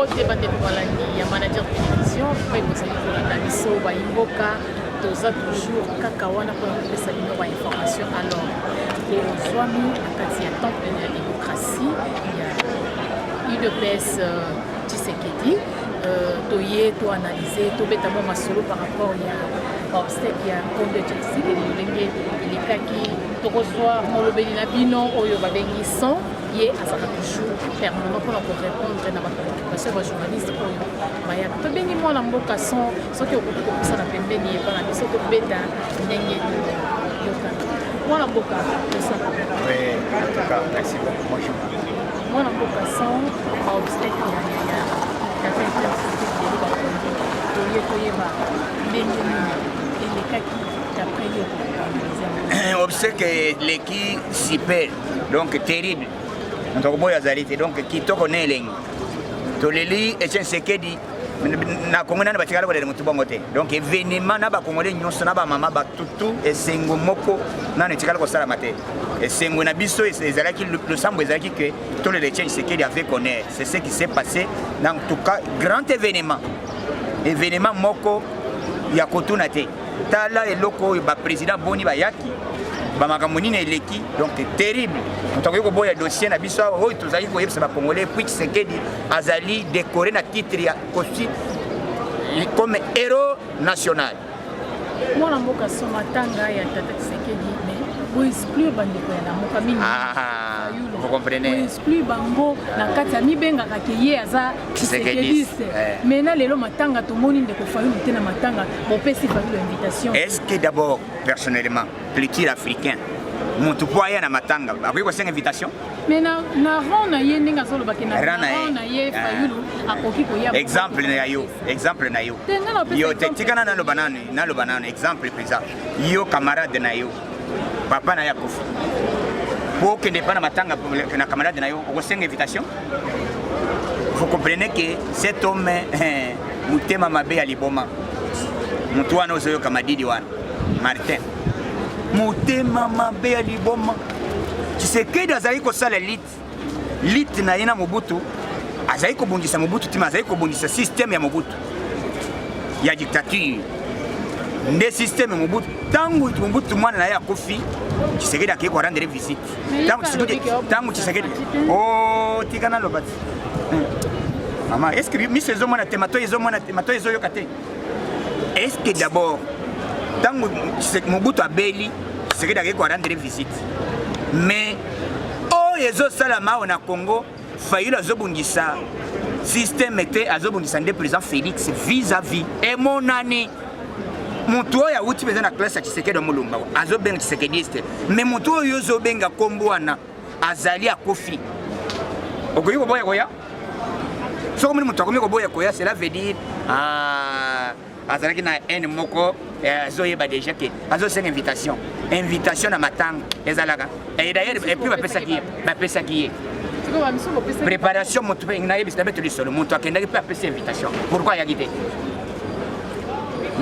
Mbote bandeko balandi ya manager télévision mpe kozali kolanda biso bayimboka toza toujours kaka wana mpona kopesa bino bainformation. Alors tozwami na kati ya temple ya démocratie ya UDPS Tshisekedi toye toanalyse tobeta mwa masolo par rapport ya obstacle ya nkombo ya Tshisekedi lolenge elekaki tokozwa molobeli na bino oyo babengi son ye azaka toujours permanent mpona korépondre na bapreoccupation ya bajournaliste oyo bayaka tobengi mwana mboka son soki okoki kopesa na pembeni epa na biso tobeta ndenge yokana mwana mboka tosala mwana mboka son obstacle ya toye koyeba ndenge nini elekaki d'après yo obstacle leki super donc terrible ntokoboya zalite donc kitoko ne elengi toleli Etienne Tshisekedi na Congo nana batikala kolele mutu bongo te donc événement na ba Congolais nyonso na ba mama ba tutu esengo moko nana etikala kosala mate esengo na biso ezalaki le sambo ezalaki que tolele Etienne Tshisekedi avait connaître c'est ce qui s'est passé dans tout cas grand événement moko ya kotuna te tala eloko ba président boni bayaki bamakambo nini eleki donc terrible ntokoki koboya dossier na biso oyo tozali koyebisa bakongolais puis Tshisekedi azali décoré na titre ya kosi comme héros national. Mwana mboka so matanga ya tata Tshisekedi mais vous exclure bandeko ya namoka mingi vous comprenez vous exclure bango na kati ya mibengaka ke ye aza Tshisekedi mais na lelo matanga tomoni ndeko Fayulu te na matanga bopesi Fayulu invitation. Est-ce que d'abord personnellement plaisir africain mutu po aya na matanga akoki kosenga invitation mais na ron na ye ndenge azolobaki na ron na ye Fayulu akoki koya exemple na yo yo tikana naloba nano exemple président yo camarade na yo papa na ya kofi po kende pa na matanga na camarade na yo okosenga invitation. Vous comprenez que cet homme mutema mabe ya liboma mutu wana ozoyo kamadidi wana Martin mutema mabe ya liboma Tshisekedi azali kosala lit na ye na Mobutu azali kobundisa Mobutu tima azali kobundisa système ya Mobutu ya dictature nde système ya Mobutu tangu Mobutu mwana na ye akofi Tshisekedi akei korendre visite tangu Tshisekedi oh tikana lobati maman est-ce que mise ezomona te mato ezoyoka te est-ce que d'abord tango Mobutu abeli Tshisekedi akei korendre visite mais oyo ezosala na Congo Fayulu azobundisa système te azobundisa nde président Félix vis-à-vis emonani mutu oyo awuti mpenza na classe ya Tshisekedi omulumba azobenga Tshisekediiste mais mutu oyo ozobenga kombo wana azali akofi okoki koboya koya soko moni mutu akomi koboya koya cela veut dire azalaki na ene moko azoyeba déjà que azosenga invitation na matanga ezalaka et d'ailleurs et puis bapesaki ye préparation mutu mpe nayebisa beto lisolo mutu akendaki mpe apesa invitation pourquoi ayaki te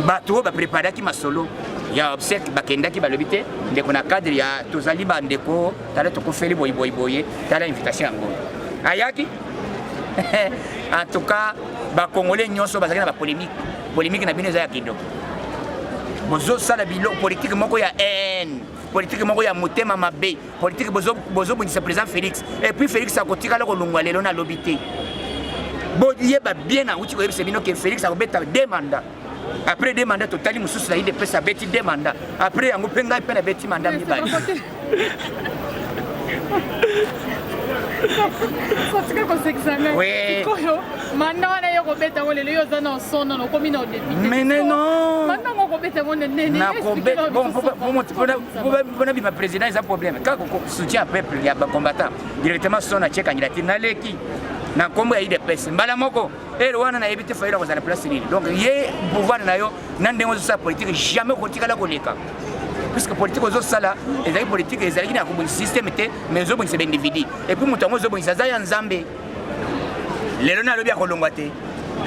bato oyo bapreparaki masolo ya obsèque bakendaki balobi te ndeko na cadre ya tozali bandeko tala tokofeli boye tala invitation yango ayaki en tout cas bakongolais nyonso bazalaki na bapolémique na bino eza ya kitoko bozosala biloko politique moko ya haine politique moko ya motema mabe politique bozobundisa président Félix et puis Félix akotikala kolongwa lelo na lobi te boyeba bien auti koyebisa bino ke Félix akobeta 2 mandats après 2 mandats totali mosusu na UDPS abeti 2 mandats après yango mpe ngai mpe na beti mandat mibale oui manda wana yo kobeta ngo lelo yo za na sona no komi na député mais non manda ngo kobeta ngo nene na kobeta bon pour bima président ils ont problème quand soutien peuple ya ba combattant directement sona check candidature na leki na kombo ya UDPS mbala moko wana na ebite Fayulu kozala place nini donc ye pouvoir na yo na ndengo zo sa politique jamais kotikala koleka puisque politique ozosala ezali politique ezalaki na kobongisa système te mais ozobongisa baindividu et puis moto yango ozobongisa aza ya nzambe lelo nalobi ya kolongwa te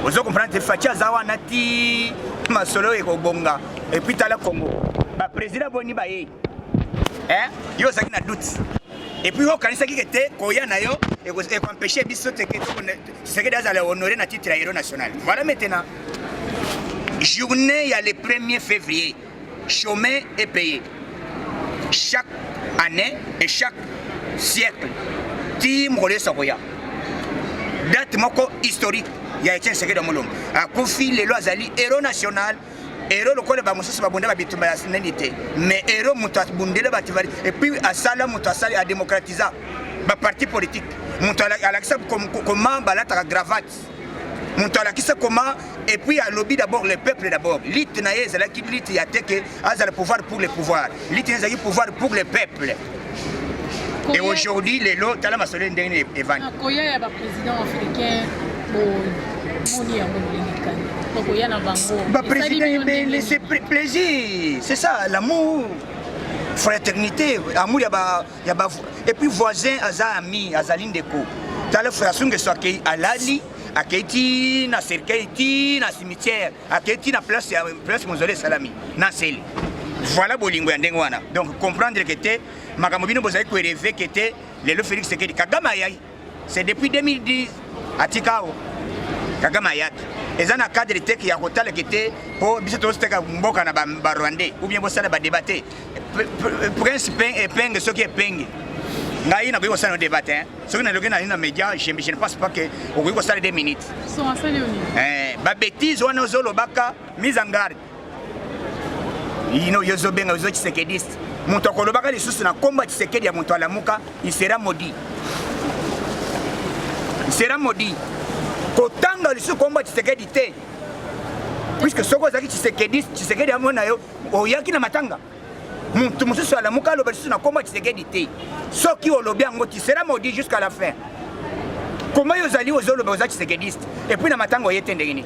ozokomprendre te Faci aza wana ti masolo ekobonga et puis tala Congo baprésident boni baye yo ozalaki na doute Et puis au kanisa qui était koya na yo et empêcher biso te que c'est que dans la honorer na titre héros national. Voilà maintenant. Journée il y a le 1er février. Chômé est payé. Chaque année et chaque siècle. Tim Rolé Sokoya. Date moko historique. Il y a été un secret de Molom. A Kofi le Loazali héros national. Héros le col ba mususu babonda ba bitumba ya sinenité. Mais héros mutat bundele bativari et puis à sala mutasali à démocratiser ba parti politique. Mutala alakisa comment balata gravate. Mutala kisa comment et puis à lobby d'abord le peuple d'abord. Lit na yezala ki lit ya teke azala pouvoir pour le pouvoir. Lit na zaki pouvoir pour le peuple. Et aujourd'hui les lots tala masole ndenge evani. Koya ya ba président africain président, c'est plaisir, c'est ça, l'amour, fraternité, amour, et puis voisin, ami, Azalindeko. T'as la frère que soit à l'ali, à Keiti, na cercueil, na cimetière, à Keiti, na place mausolée Salami, na Sel. Voilà Bolingo Yandengwana. Donc comprendre que t'es, Magamobino Bozai qui rêvé que t'es, le Félix Sekedi Kagamayaï. C'est depuis 2010 à Tikao. Kagamayat. Et ça, dans le cadre de qui a retard qui était pour mboka na ba Rwandais ou bien bosala ba débattre. Prince et Peng ce qui est Peng. Ngai na ko ça débattre. Ce qui na logi na média, je ne pense pas que au ko ça 2 minutes. Sont en salle ba bêtise wana zolo baka mise en garde. Ino yozo benga yozo Tshisekediste. Muntu akolobaka lisusu na komba Tshisekedi ya muntu alamuka, il sera maudit. Il sera maudit. Kotanga lisu komba Tshisekedi te. Puisque soko zaki Tshisekedi amona yo oyaki na matanga. Muntu mususu alamuka lo balisu na komba Tshisekedi te. Soki olobi yango tu seras maudit jusqu'à la fin. Comment yo zali ozolo ba Tshisekediste et puis na matanga oyete ndengini.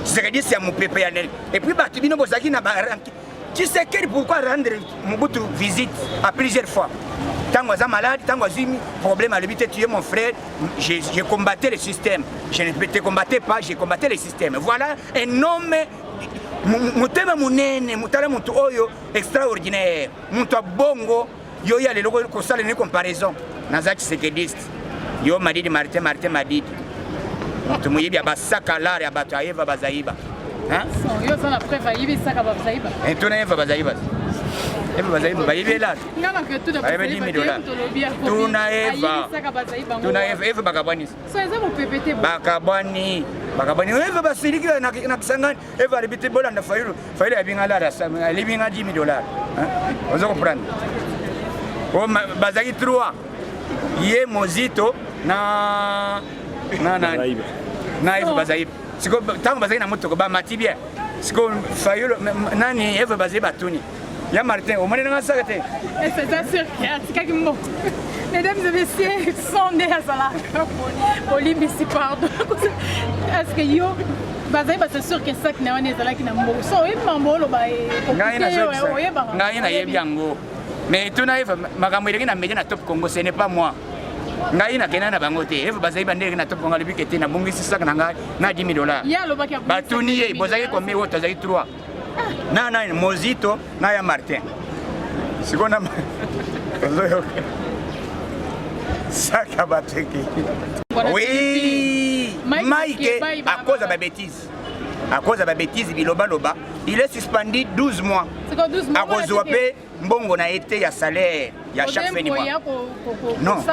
Tshisekedi ya mupepe ya nel. Et puis batu bino bozaki na baranki. Tshisekedi pourquoi rendre Mobutu visite à plusieurs fois. Tant que je malade, tant que j'ai problème à l'habiter, tu es mon frère, j'ai combattu le système. Je ne te combattais pas, j'ai combattu le système. Voilà un homme, mutema munene, mutala mutu oyo extraordinaire. Mutu bongo, yo ya le logo ko sala ni comparaison. Nazaki Tshisekediste. Yo Madidi Martin Madidi. Mutu muyibi abasaka lare abatu ayeva bazaiba. Hein? Yo ça la preuve yibi saka bazaiba. Et tu n'ayeva bazaiba. Eva bazaiba bayibe là. Ngana que tout d'abord Tuna Eva bakabwani. So eza mo PPT bakabwani Eva basiliki na kisangani Eva libite bola na fayiro ya bingala rasa libinga $10,000. Hein? Vous comprenez? O bazaki 3 ye Mozito na Eva bazaiba. Siko tango bazaki na moto ko ba matibia. Siko fayiro nani Eva bazaiba tuni. Ya Martin, au moins, on s'arrête. C'est sûr qu'il y a mesdames et messieurs, sont nés à Salah. Olimbi, pardon. Est-ce que yo, c'est sûr que ça qui n'est pas là qui n'a pas de so, il m'a molo ba mais tu n'as pas magamoué na média na top Congo, ce n'est pas moi. Ngai na kena na bango te. Eva bazai bande na top Congo le bikete na bongisi saka na ngai na $10,000. Ya lo ba ki batuni bozaki combien wote azaki 3. Na Mozito na ya Martin. Sikona Saka bateki. Oui. Mike à cause de ma bêtise. À cause de ma bêtise biloba loba, il est suspendu 12 mois. C'est quoi 12 mois? À cause de mbongo na été ya salaire ya chaque fin du mois. Non.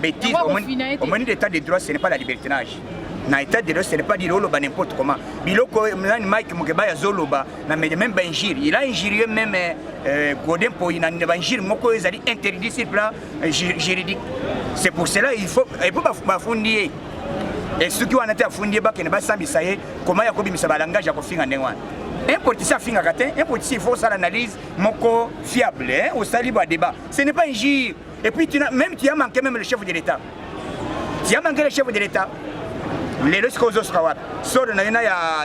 Bêtise au moins l'état de droit ce n'est pas la libertinage. Na état de droit ce n'est pas dire loba n'importe comment. Biloko Mike Mukeba ya zoloba na même injure. Il a injurié même Godin pour il a injure moko ezali interdit sur le plan juridique. C'est pour cela il faut pas fonder. Et ceux qui ont été fondés ba kene ba sambisa ye comment ya kobimisa ba langage ya kofinga ndengwana. Un politicien finga katin, un politicien il faut ça l'analyse moko fiable hein au salibo débat. Ce n'est pas injure. Et puis tu as manqué même le chef de l'État. Tu as manqué le chef de l'État. Les deux causes sont sur le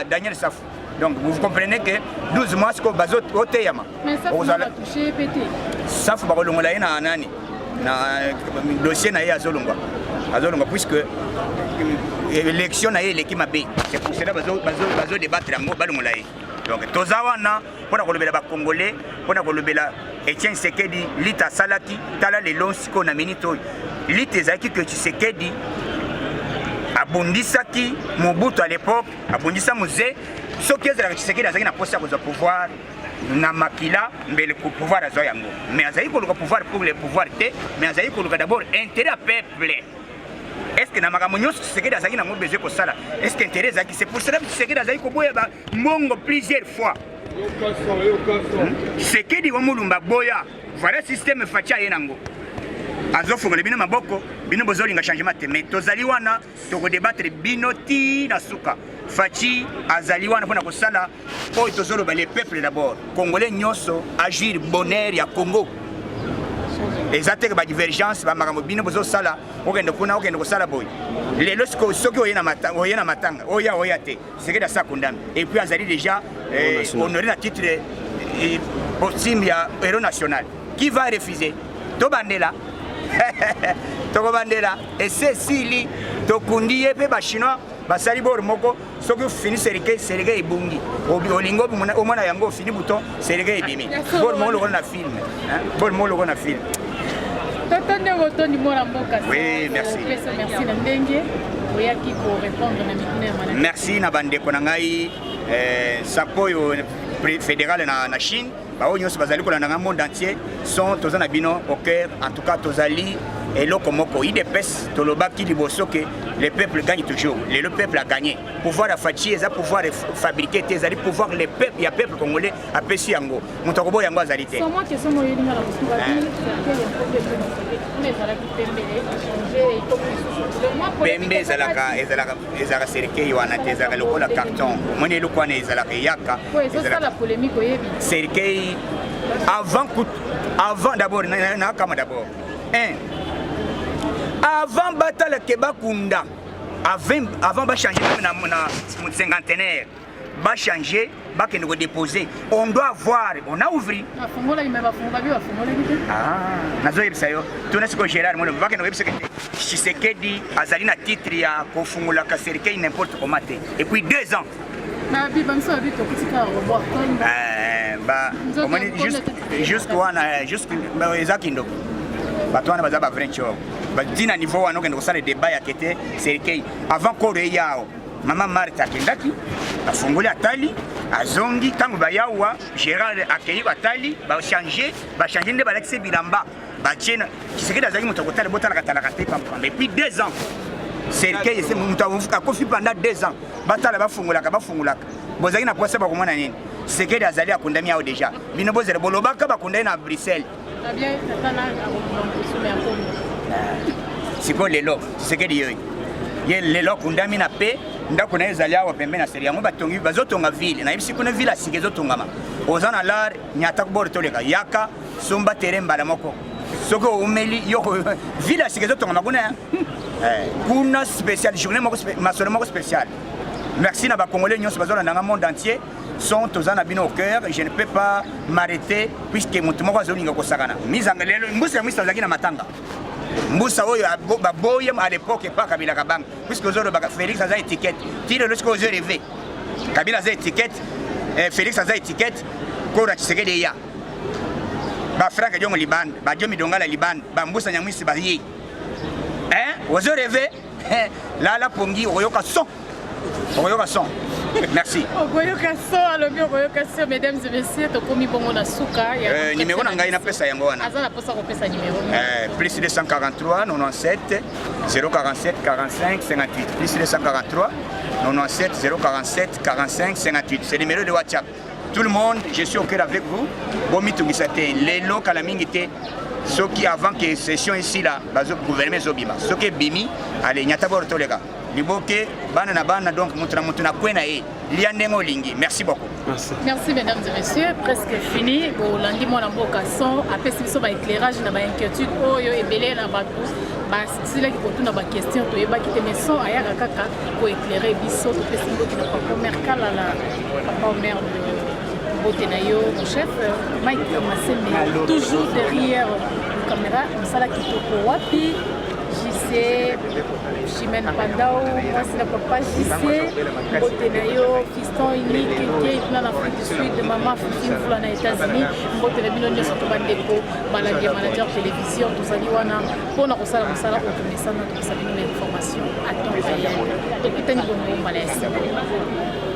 Daniel Saf. Donc vous comprenez que 12 mois c'est que bazot oteyama. Mais ça va toucher pété. Saf ba kolongola na nani na dossier na ya zolongwa. Azolongwa puisque l'élection na l'équipe mabé. C'est pour cela bazo débattre ngo balongola. Donc toza wana pona kolobela ba Congolais, pona kolobela Etienne Tshisekedi lita salaki tala le lonsiko na minito. Lita ezaki que Tshisekedi abondisaki Mobutu à l'époque, abondisa Muzé, soki ezalaka Tshisekedi azaki na poste ya kozwa pouvoir na makila mbele ko pouvoir azwa yango. Mais azali koluka pouvoir pour le pouvoir te, mais azali koluka d'abord intérêt à peuple. Est-ce que na makambo nyonso Tshisekedi azaki na besoin ko sala? Est-ce que intérêt ezaki? C'est pour cela que Tshisekedi azali ko boya ba mongo plusieurs fois. Tshisekedi wa mulumba boya, voilà système fatia yenango. Azofongola bino maboko bino bozolinga changement te, mais tozali wana toko débattre bino ti na suka fachi azali wana pona kosala oyo tozoloba les peuples d'abord congolais nyonso agir bonheur ya Congo ezate ba divergence ba makambo bino bozosala okende kuna okende kosala boy lelo soki oyena matanga oya te c'est que da ça condamne et puis azali déjà honoré na titre posthume ya héros national qui va refuser to bandela Toko bandela et c'est sili tokundi yepe ba chinois basali bor moko soki fini serike ibungi olingo omona yango fini bouton serike ibimi bor mo lo na film bor mo lo na film. Oui, merci. Merci na ndenge oyaki ko répondre na mikuna. Merci na bandeko na ngai sapoyo fédéral na Chine. Baonyo bazali kolanda na monde entier sont tozana bino au cœur en tout cas tozali et lokomoko idepes tolobaki liboso que le peuple gagne toujours le peuple a gagné pouvoir à fachi eza pouvoir fabriquer tes ali pouvoir le peuple ya peuple congolais a pesi yango moto kobo yango azali te moi question mo yelinga la kusuka pembe ezalaka serikei wana te ezalaka lokola carton omoni eloko wana ezalaka yaka ezala polémique oyebi serikei avant d'abord nakama d'abord avant batala ke bakunda avant ba changer na cinquantenaire ba changer ba kende ko déposer on doit avoir on a ouvert nazo yebisa yo tuna siko Gérard mo ba kende yebisa ke Tshisekedi azali na titre ya ko fungula ka serikei n'importe comment et puis 2 ans na biba mso bito kutika robot jusqu'à Ezakindo. Batouana bazaba vrencho. Badina niveau wana okende kosala débat ya kete serikei avant kore yao. Mama Martha kendaki afungoli atali azongi tango bayawa Gérard akei batali ba changer nde balakise bilamba. Ba tchena Tshisekedi azali moto kotala botala katala katepa mais puis 2 ans. Serikei ese moto avuka kofi pendant 2 ans. Batala bafungolaka. Bozaki na posa ba komona nini? Tshisekedi azali akundami yao déjà. Bino bozele bolobaka bakundai na Bruxelles. Siko lelo Tshisekedi yoy ye lelo kundami na pe ndako na ezali awa pembe na seria ngo batongi bazotonga ville na yebisi kuna ville asike zotongama ozana lar nyata kubor toleka yaka somba teremba la moko soko umeli yo ville asike zotongama kuna spécial journée moko masolo moko spécial. Merci na ba Congolais nyonso bazola na monde entier sont aux anabino au cœur. Je ne peux pas m'arrêter puisque mon tomo azolinga kosakana. Mizanga lelo mbusa mwisa zaki na matanga. Mbusa oyo baboye à l'époque pas Kabila Kabang puisque ozolo baka Félix a étiquette. Tire le sco rêvé. Kabila a étiquette, Félix a étiquette, Kora Tshisekedi ya. Ba Franck Diongo Liban, ba Diomi Dongala Liban, ba mbusa nyamwisi ba yi. Ozo rêvé. La pongi oyoka son. Oyoka son. Merci. Mesdames et messieurs, numéro na ngai na pesa yango wana. Plus 243 97 047 45 58. Plus 243 97 047 45 58. C'est le numéro de WhatsApp. Tout le monde, je suis au cœur avec vous. Bomi tungisate lelo kala mingite. Ceux qui avant que session ici là, bazo gouvernement zobima. Ceux qui bimi, allez nyata bor tolega. Liboke bana donc mutuna kwena e liandengo lingi. Merci beaucoup. Merci mesdames et messieurs, presque fini. Bon lundi mon amboka son après ce ba éclairage na ba inquiétude oyo ebele na ba tous ba sila ki potuna ba question to yeba ki te meso aya kaka ko éclairer biso to pesingo ki na pas mercala la papa mère de Botenayo mon chef Mike Massé toujours derrière la caméra, ça la qui wapi JC remercier Chimène Pandao, moi c'est la papa JC, Mbotenayo, fiston unique, qui est en Afrique du Sud, maman Fifi Mfula na États-Unis, Mbotenayo Nyo Soto Bandeko, maladie manager télévision, tout ça liwana, pour nous ça la ça tout ça une information à temps réel. Et puis t'as une bonne malaisie.